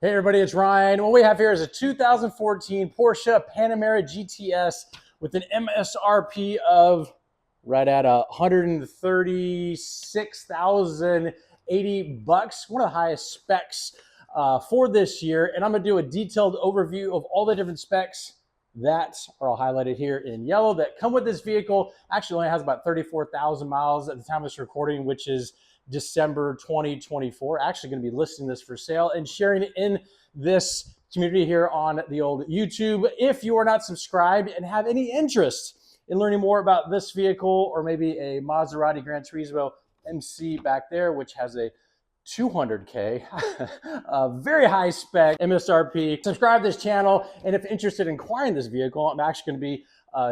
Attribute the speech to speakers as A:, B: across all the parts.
A: Hey everybody, it's Ryan. What we have here is a 2014 Porsche Panamera GTS with an MSRP of right at $136,080. One of the highest specs for this year. And I'm gonna do a detailed overview of all the different specs that are all highlighted here in yellow that come with this vehicle. Actually only has about 34,000 miles at the time of this recording, which is December 2024. Actually going to be listing this for sale and sharing it in this community here on the old YouTube. If you are not subscribed and have any interest in learning more about this vehicle, or maybe a Maserati Gran Turismo MC back there, which has a 200K, a very high spec MSRP, subscribe to this channel. And if interested in acquiring this vehicle, I'm actually going to be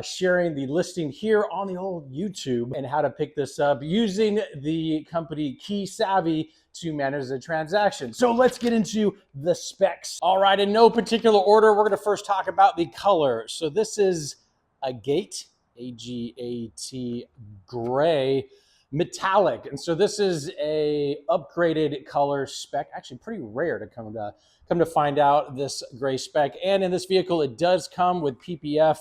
A: sharing the listing here on the old YouTube and how to pick this up using the company Key Savvy to manage the transaction. So let's get into the specs. All right, in no particular order, we're going to first talk about the color. So this is a Gate, A-G-A-T, gray metallic. And so this is a upgraded color spec, actually pretty rare to come to find out this gray spec. And in this vehicle, it does come with PPF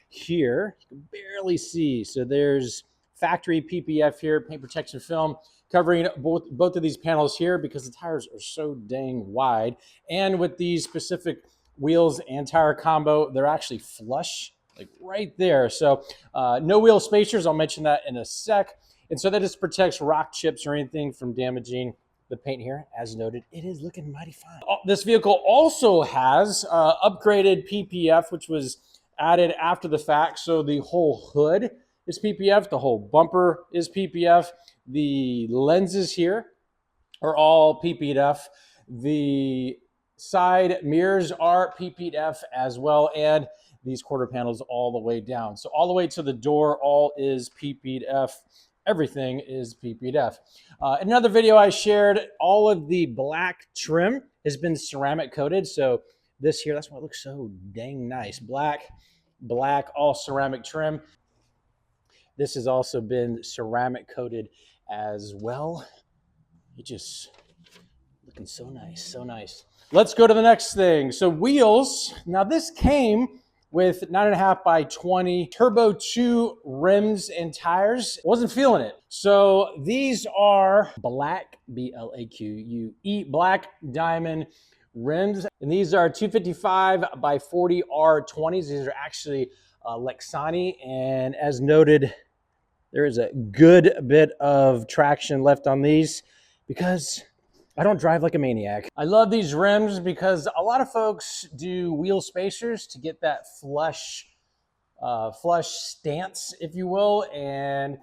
A: here. You can barely see. So there's factory PPF here, paint protection film, covering both of these panels here because the tires are so dang wide. And with these specific wheels and tire combo, they're actually flush, like right there. So no wheel spacers. I'll mention that in a sec. And so that just protects rock chips or anything from damaging the paint here. As noted, it is looking mighty fine. This vehicle also has upgraded PPF, which was added after the fact. So the whole hood is PPF, the whole bumper is PPF, the lenses here are all PPF, the side mirrors are PPF as well, and these quarter panels all the way down. So all the way to the door, all is PPF. Everything is PPF. In another video I shared, all of the black trim has been ceramic coated. So this here, that's why it looks so dang nice. Black, all ceramic trim. This has also been ceramic coated as well. It just looking so nice, so nice. Let's go to the next thing. So wheels. Now this came with 9.5 by 20 Turbo 2 rims and tires. Wasn't feeling it. So these are black, B-L-A-Q-U-E, black diamond rims. And these are 255 by 40 R20s. These are actually Lexani. And as noted, there is a good bit of traction left on these because I don't drive like a maniac. I love these rims because a lot of folks do wheel spacers to get that flush stance, if you will. And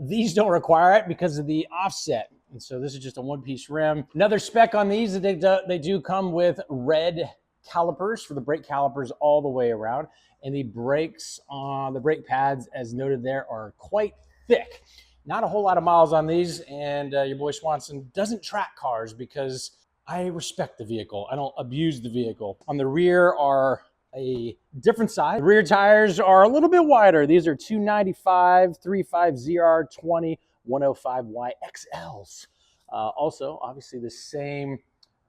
A: these don't require it because of the offset. And so this is just a one-piece rim. Another spec on these, they do come with red calipers for the brake calipers all the way around. And the brakes on the brake pads, as noted there, are quite thick. Not a whole lot of miles on these, and your boy Swanson doesn't track cars because I respect the vehicle. I don't abuse the vehicle. On the rear are a different size. The rear tires are a little bit wider. These are 295 35ZR20 105Y XLs. Also, obviously the same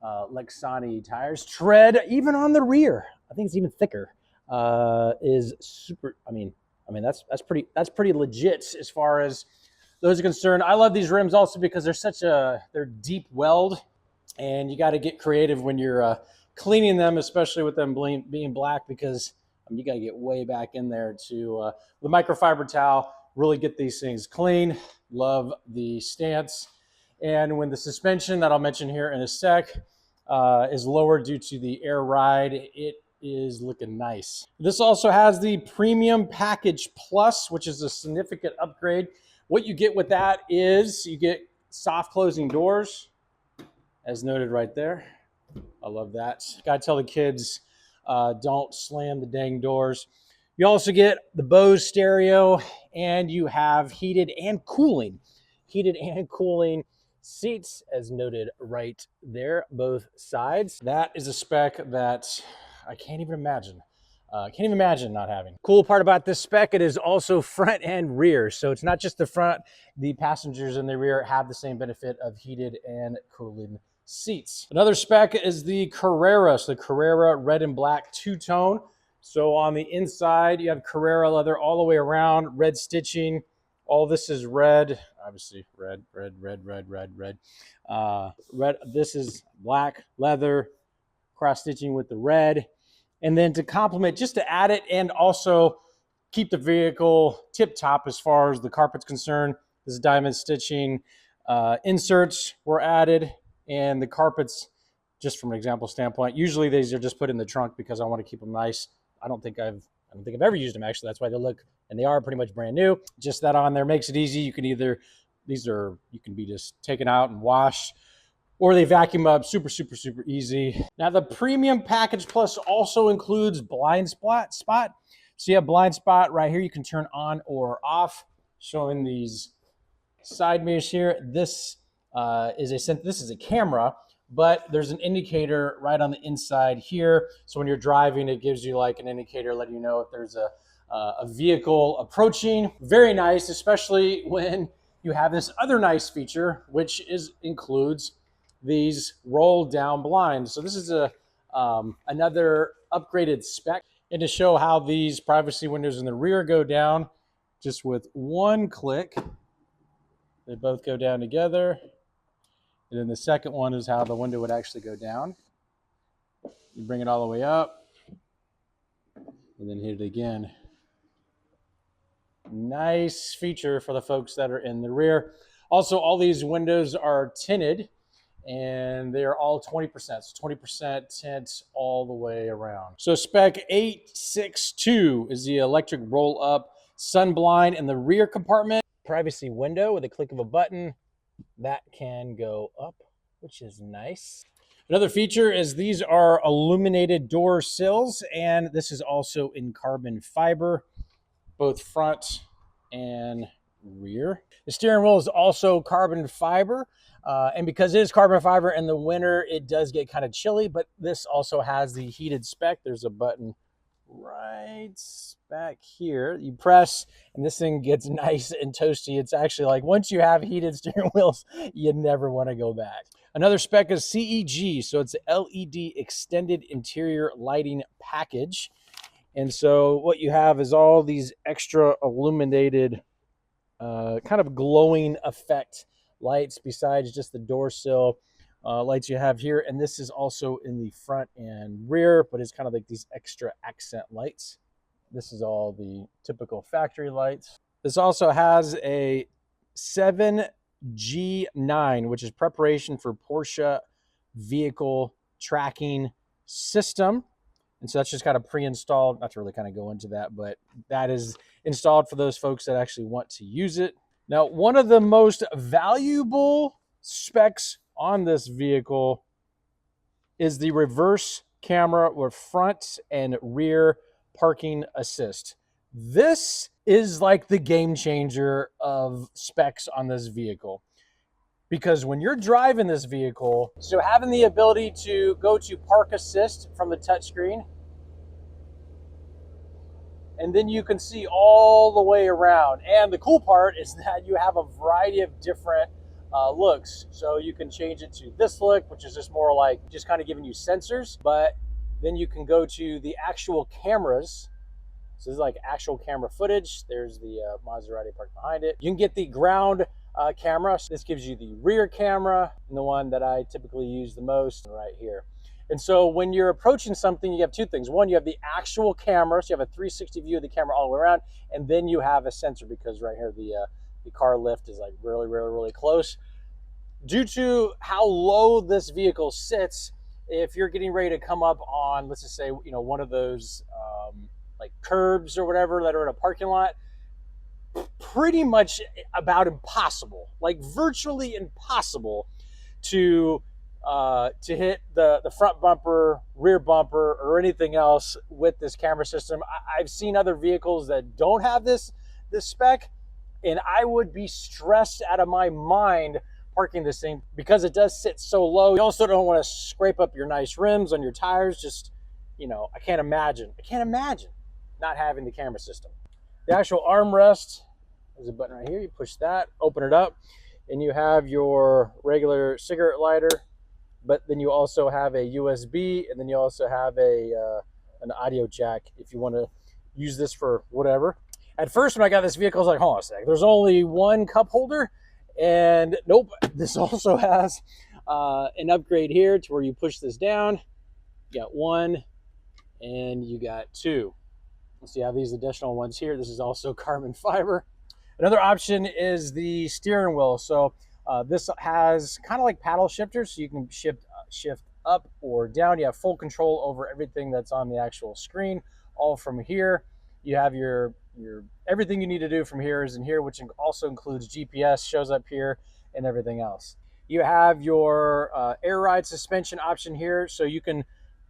A: Lexani tires. Tread, even on the rear, I think it's even thicker, is super, I mean that's pretty legit as far as those are concerned. I love these rims also because they're deep weld, and you got to get creative when you're cleaning them, especially with them being black, because you got to get way back in there to the microfiber towel, really get these things clean. Love the stance. And when the suspension that I'll mention here in a sec is lower due to the air ride, it is looking nice. This also has the Premium Package Plus, which is a significant upgrade. What you get with that is you get soft closing doors, as noted right there. I love that. Gotta tell the kids, don't slam the dang doors. You also get the Bose stereo, and you have heated and cooling seats, as noted right there, both sides. That is a spec that I can't even imagine. Can't even imagine not having. Cool part about this spec, it is also front and rear. So it's not just the front. The passengers in the rear have the same benefit of heated and cooling seats. Another spec is the Carrera. So the Carrera red and black two-tone. So on the inside, you have Carrera leather all the way around, red stitching. All this is red, obviously red. Red. This is black leather, cross stitching with the red. And then to complement, just to add it and also keep the vehicle tip top as far as the carpet's concerned, this diamond stitching inserts were added, and the carpets, just from an example standpoint, usually these are just put in the trunk because I want to keep them nice. I don't think I've ever used them, actually. That's why they look, and they are pretty much brand new. Just that on there makes it easy. You can either, you can be just taken out and washed, or they vacuum up super easy. Now the Premium Package Plus also includes blind spot. So you have blind spot right here. You can turn on or off, showing these side mirrors here. This is a camera, but there's an indicator right on the inside here. So when you're driving, it gives you like an indicator letting you know if there's a vehicle approaching. Very nice, especially when you have this other nice feature, which includes these roll down blinds. So this is another upgraded spec, and to show how these privacy windows in the rear go down, just with one click, they both go down together. And then the second one is how the window would actually go down. You bring it all the way up and then hit it again. Nice feature for the folks that are in the rear. Also, all these windows are tinted, and they are all 20%. So 20% tint all the way around. So spec 862 is the electric roll-up sun blind in the rear compartment. Privacy window with a click of a button that can go up, which is nice. Another feature is these are illuminated door sills, and this is also in carbon fiber, both front and rear. The steering wheel is also carbon fiber, and because it is carbon fiber in the winter, it does get kind of chilly, but this also has the heated spec. There's a button right back here. You press, and this thing gets nice and toasty. It's actually like, once you have heated steering wheels, you never want to go back. Another spec is CEG, so it's an LED extended interior lighting package. And so what you have is all these extra illuminated, kind of glowing effect lights besides just the door sill lights you have here. And this is also in the front and rear, but it's kind of like these extra accent lights. This is all the typical factory lights. This also has a 7G9, which is preparation for Porsche vehicle tracking system. And so that's just kind of pre-installed, not to really kind of go into that, but that is installed for those folks that actually want to use it. Now, one of the most valuable specs on this vehicle is the reverse camera with front and rear parking assist. This is like the game changer of specs on this vehicle. Because when you're driving this vehicle, so having the ability to go to park assist from the touchscreen, and then you can see all the way around. And the cool part is that you have a variety of different looks. So you can change it to this look, which is just more like just kind of giving you sensors, but then you can go to the actual cameras. So this is like actual camera footage. There's the Maserati parked behind it. You can get the ground camera. So this gives you the rear camera, and the one that I typically use the most right here. And so when you're approaching something, you have two things. One, you have the actual camera, so you have a 360 view of the camera all the way around, and then you have a sensor because right here the car lift is like really close. Due to how low this vehicle sits, if you're getting ready to come up on, let's just say, one of those like curbs or whatever that are in a parking lot, pretty much about impossible, like virtually impossible to hit the front bumper, rear bumper, or anything else with this camera system. I've seen other vehicles that don't have this spec, and I would be stressed out of my mind parking this thing because it does sit so low. You also don't want to scrape up your nice rims on your tires. Just, I can't imagine not having the camera system. The actual armrest, there's a button right here. You push that, open it up, and you have your regular cigarette lighter but then you also have a USB, and then you also have an audio jack if you want to use this for whatever. At first, when I got this vehicle, I was like, hold on a sec, there's only one cup holder, and nope, this also has an upgrade here to where you push this down. You got one, and you got two. So you have these additional ones here. This is also carbon fiber. Another option is the steering wheel. So this has kind of like paddle shifters, so you can shift up or down. You have full control over everything that's on the actual screen, all from here. You have your everything you need to do from here is in here, which also includes GPS, shows up here, and everything else. You have your air ride suspension option here, so you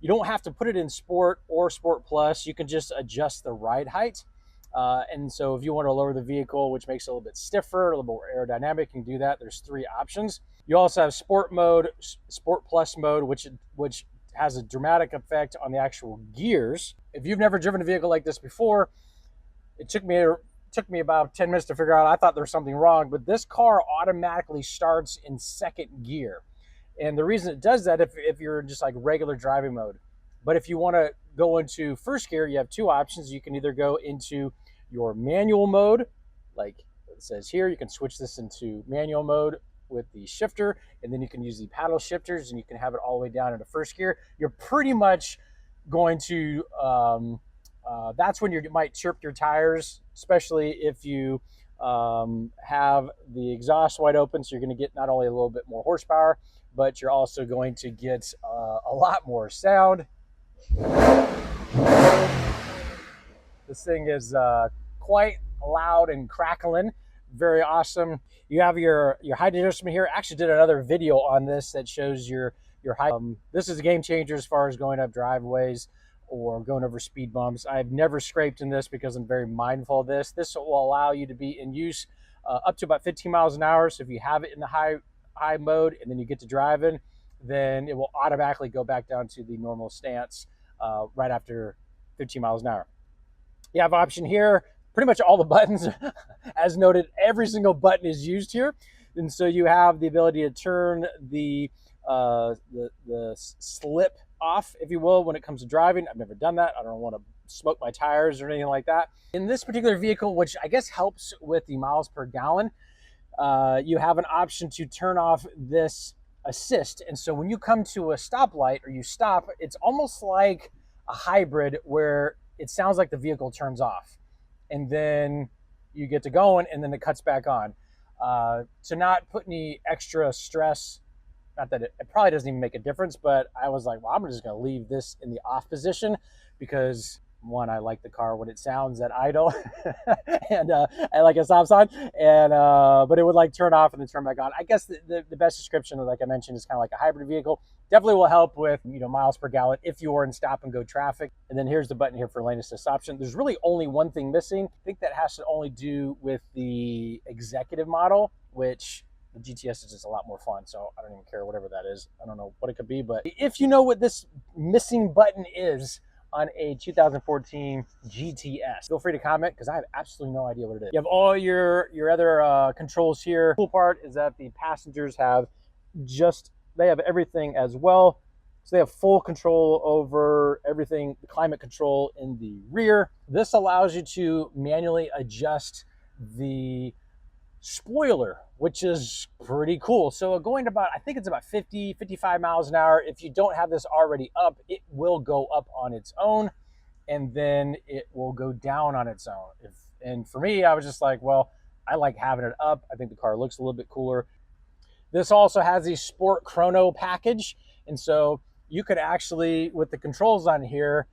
A: don't have to put it in Sport or Sport Plus. You can just adjust the ride height. And so if you want to lower the vehicle, which makes it a little bit stiffer, a little more aerodynamic, you can do that. There's 3 options. You also have Sport mode, Sport Plus mode, which has a dramatic effect on the actual gears. If you've never driven a vehicle like this before, it took me about 10 minutes to figure out. I thought there was something wrong, but this car automatically starts in 2nd gear. And the reason it does that, if you're in just like regular driving mode. But if you want to go into 1st gear, you have 2 options. You can either go into your manual mode, like it says here. You can switch this into manual mode with the shifter, and then you can use the paddle shifters, and you can have it all the way down into 1st gear. You're pretty much going to, that's when you might chirp your tires, especially if you have the exhaust wide open. So you're going to get not only a little bit more horsepower, but you're also going to get a lot more sound. This thing is quite loud and crackling, very awesome. You have your height adjustment here. I actually did another video on this that shows your height. This is a game changer as far as going up driveways or going over speed bumps. I've never scraped in this because I'm very mindful of this. This will allow you to be in use up to about 15 miles an hour. So if you have it in the high mode and then you get to driving, then it will automatically go back down to the normal stance right after 15 miles an hour. You have option here, pretty much all the buttons, as noted, every single button is used here. And so you have the ability to turn the slip off, if you will, when it comes to driving. I've never done that. I don't want to smoke my tires or anything like that. In this particular vehicle, which I guess helps with the miles per gallon, you have an option to turn off this assist. And so when you come to a stoplight or you stop, it's almost like a hybrid where it sounds like the vehicle turns off and then you get to going and then it cuts back on. To not put any extra stress, not that it probably doesn't even make a difference, but I was like, well, I'm just going to leave this in the off position because, one, I like the car when it sounds at idle, and I like a stop sign, and but it would like turn off and then turn back on. I guess the best description, like I mentioned, is kind of like a hybrid vehicle. Definitely will help with miles per gallon if you are in stop and go traffic. And then here's the button here for lane assist option. There's really only one thing missing. I think that has to only do with the executive model, which the GTS is just a lot more fun, so I don't even care whatever that is. I don't know what it could be, but if you know what this missing button is on a 2014 GTS, feel free to comment because I have absolutely no idea what it is. You have all your other controls here. The cool part is that the passengers have they have everything as well. So they have full control over everything, the climate control in the rear. This allows you to manually adjust the spoiler, which is pretty cool. So going about, I think it's about 50, 55 miles an hour. If you don't have this already up, it will go up on its own and then it will go down on its own. And for me, I was just like, well, I like having it up. I think the car looks a little bit cooler. This also has the Sport Chrono package. And so you could actually, with the controls on here,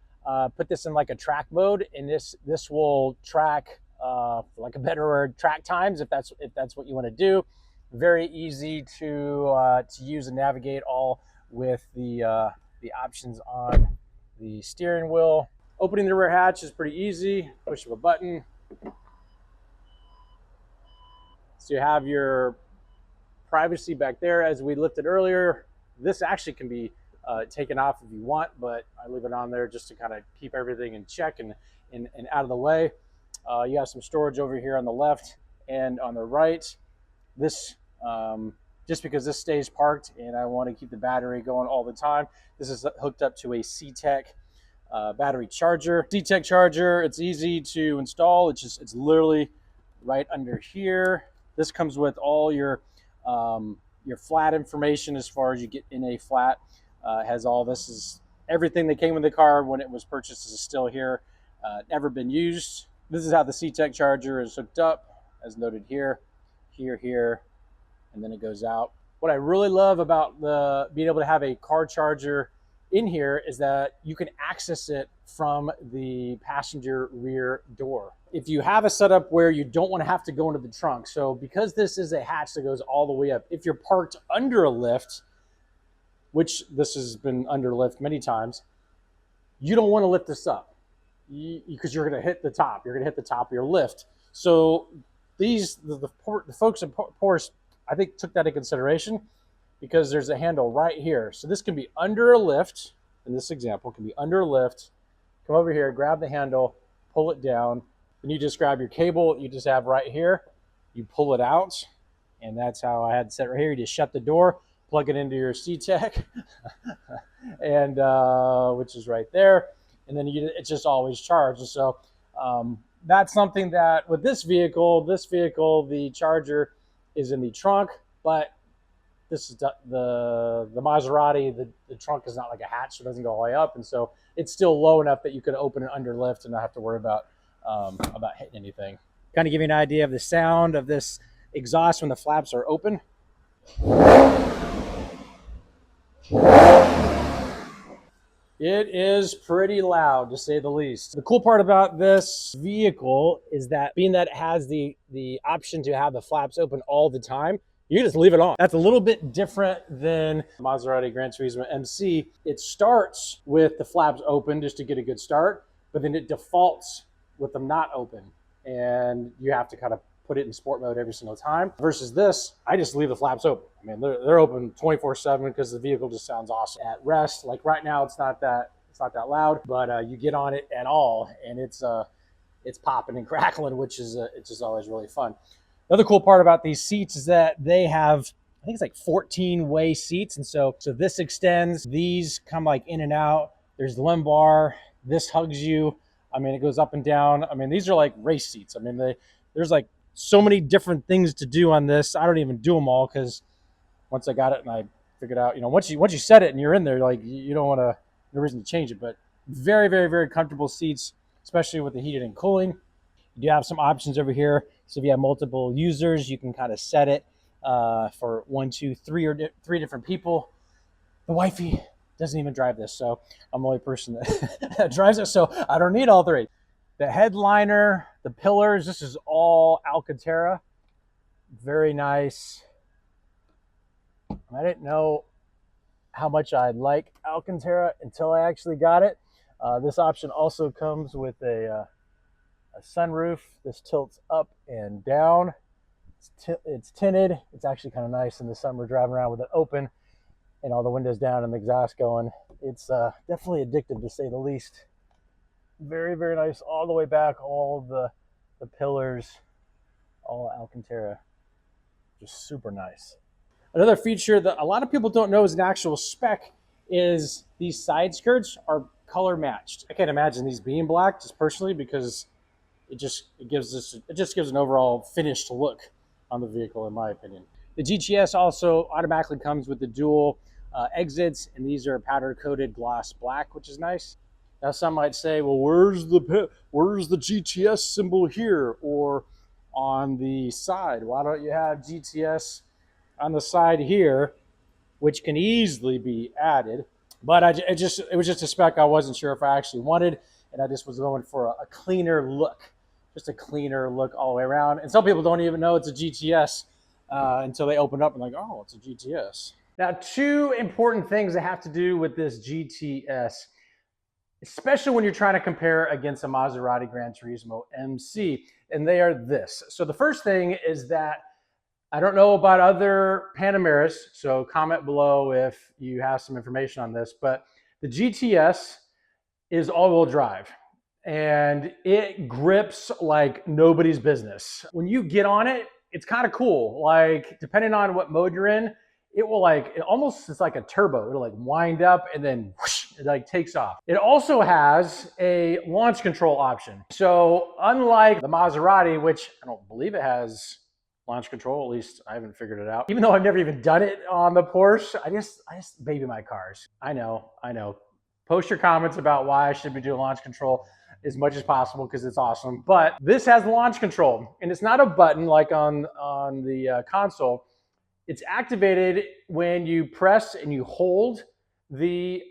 A: put this in like a track mode, and this will track, for like a better word, track times if that's what you want to do. Very easy to use and navigate, all with the options on the steering wheel. Opening the rear hatch is pretty easy. Push of a button. So you have your privacy back there, as we lifted earlier. This actually can be taken off if you want, but I leave it on there just to kind of keep everything in check and out of the way. You have some storage over here on the left and on the right. This just because this stays parked and I want to keep the battery going all the time. This is hooked up to a C-Tech battery charger. C-Tech charger, it's easy to install. It's literally right under here. This comes with all your flat information as far as you get in a flat. Has all this is everything that came with the car when it was purchased is still here. Never been used. This is how the C-Tech charger is hooked up, as noted here, here, and then it goes out. What I really love about being able to have a car charger in here is that you can access it from the passenger rear door. If you have a setup where you don't want to have to go into the trunk, so because this is a hatch that goes all the way up, if you're parked under a lift, which this has been under lift many times, you don't want to lift this up because you're going to hit the top. You're going to hit the top of your lift. So the folks at Porsche, I think, took that into consideration because there's a handle right here. So this can be under a lift. In this example, can be under a lift. Come over here, grab the handle, pull it down. Then you just grab your cable you just have right here. You pull it out, and that's how I had it set right here. You just shut the door, plug it into your C-Tech, and which is right there. And then it's just always charged. So that's something that with this vehicle, the charger is in the trunk, but this is the Maserati, the trunk is not like a hatch, so it doesn't go all the way up. And so it's still low enough that you could open it under lift and not have to worry about hitting anything. Kind of give you an idea of the sound of this exhaust when the flaps are open. It is pretty loud, to say the least. The cool part about this vehicle is that being that it has the option to have the flaps open all the time, you just leave it on. That's a little bit different than Maserati Gran Turismo MC. It starts with the flaps open just to get a good start, but then it defaults with them not open. And you have to kind of put it in sport mode every single time. Versus this, I just leave the flaps open. I mean, they're open 24/7 because the vehicle just sounds awesome. At rest, like right now, it's not that loud, but you get on it at all, and it's popping and crackling, which is it's just always really fun. The other cool part about these seats is that they have, I think it's like 14-way seats, and so this extends. These come like in and out. There's the lumbar. This hugs you. I mean, it goes up and down. I mean, these are like race seats. I mean, there's like so many different things to do on this. I don't even do them all because once I got it and I figured out, once you set it and you're in there, like you don't want to, no reason to change it. But very, very, very comfortable seats, especially with the heated and cooling. You do have some options over here. So if you have multiple users, you can kind of set it for 1, 2, 3 or 3 different people. The wifey doesn't even drive this, so I'm the only person that drives it, so I don't need all 3. The headliner, the pillars, this is all Alcantara. Very nice. I didn't know how much I'd like Alcantara until I actually got it. This option also comes with a sunroof. This tilts up and down. It's tinted. It's actually kind of nice in the summer driving around with it open and all the windows down and the exhaust going. It's definitely addictive, to say the least. Very, very nice all the way back. All the pillars, all Alcantara. Just super nice. Another feature that a lot of people don't know is an actual spec is these side skirts are color matched. I can't imagine these being black, just personally, because it just gives an overall finished look on the vehicle, in my opinion. The GTS also automatically comes with the dual exits, and these are powder coated gloss black, which is nice. Now some might say, well, where's the GTS symbol here or on the side? Why don't you have GTS on the side here, which can easily be added? But it was just a spec I wasn't sure if I actually wanted, and I just was going for a cleaner look, just a cleaner look all the way around. And some people don't even know it's a GTS until they open up and like, oh, it's a GTS. Now, 2 important things that have to do with this GTS, especially when you're trying to compare against a Maserati Gran Turismo MC, and they are this. So the first thing is that I don't know about other Panameras, so comment below if you have some information on this, but the GTS is all-wheel drive, and it grips like nobody's business. When you get on it, it's kind of cool. Like, depending on what mode you're in, it will like, it almost is like a turbo. It'll like wind up and then whoosh, it like takes off. It also has a launch control option. So unlike the Maserati, which I don't believe it has launch control, at least I haven't figured it out. Even though I've never even done it on the Porsche, I just baby my cars. I know. Post your comments about why I should be doing launch control as much as possible because it's awesome. But this has launch control, and it's not a button like on the console. It's activated when you press and you hold the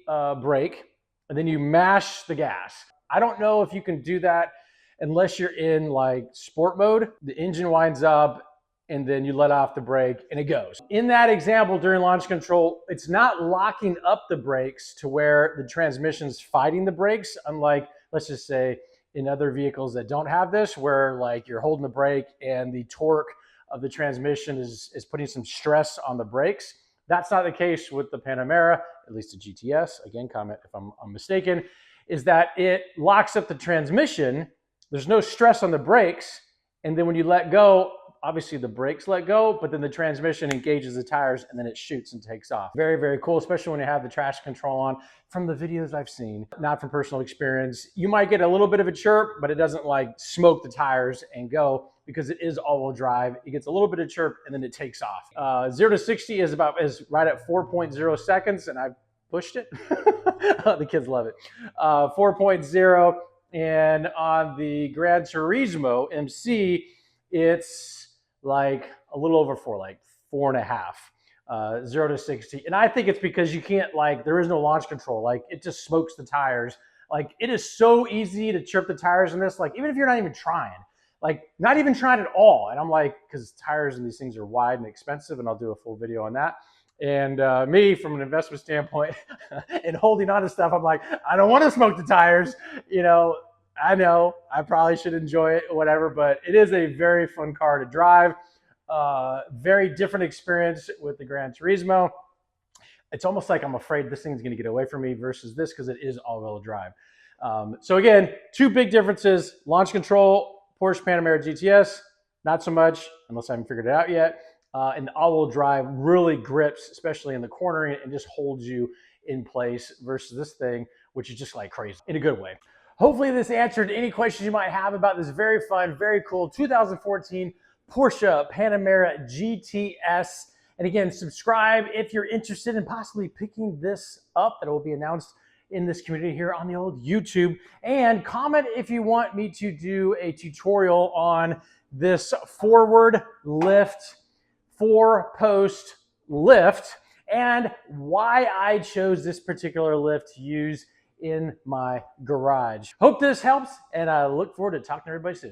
A: brake, and then you mash the gas. I don't know if you can do that unless you're in like sport mode. The engine winds up, and then you let off the brake and it goes. In that example, during launch control, it's not locking up the brakes to where the transmission's fighting the brakes, unlike, let's just say, in other vehicles that don't have this, where like you're holding the brake and the torque of the transmission is putting some stress on the brakes. That's not the case with the Panamera, at least the GTS. Again, comment if I'm mistaken, is that it locks up the transmission. There's no stress on the brakes. And then when you let go, obviously the brakes let go, but then the transmission engages the tires and then it shoots and takes off. Very, very cool, especially when you have the traction control on. From the videos I've seen, not from personal experience, you might get a little bit of a chirp, but it doesn't like smoke the tires and go because it is all-wheel drive. It gets a little bit of chirp and then it takes off. 0 to 60 is right at 4.0 seconds, and I've pushed it. The kids love it. 4.0, and on the Gran Turismo MC, it's like a little over 4, like 4.5, 0 to 60. And I think it's because you can't, like, there is no launch control. Like, it just smokes the tires. Like, it is so easy to chirp the tires in this. Like, even if you're not even trying, like not even trying at all. And I'm like, because tires and these things are wide and expensive, and I'll do a full video on that. And me, from an investment standpoint and holding on to stuff, I'm like, I don't want to smoke the tires. You know I probably should enjoy it, whatever, but it is a very fun car to drive. Very different experience with the Gran Turismo. It's almost like I'm afraid this thing's going to get away from me versus this because it is all-wheel drive. So again, two big differences: launch control, Porsche Panamera GTS, not so much, unless I haven't figured it out yet. And the all-wheel drive really grips, especially in the cornering, and just holds you in place versus this thing, which is just like crazy in a good way. Hopefully this answered any questions you might have about this very fun, very cool 2014 Porsche Panamera GTS. And again, subscribe if you're interested in possibly picking this up. That will be announced in this community here on the old YouTube. And comment if you want me to do a tutorial on this forward lift, 4-post lift, and why I chose this particular lift to use in my garage. Hope this helps, and I look forward to talking to everybody soon.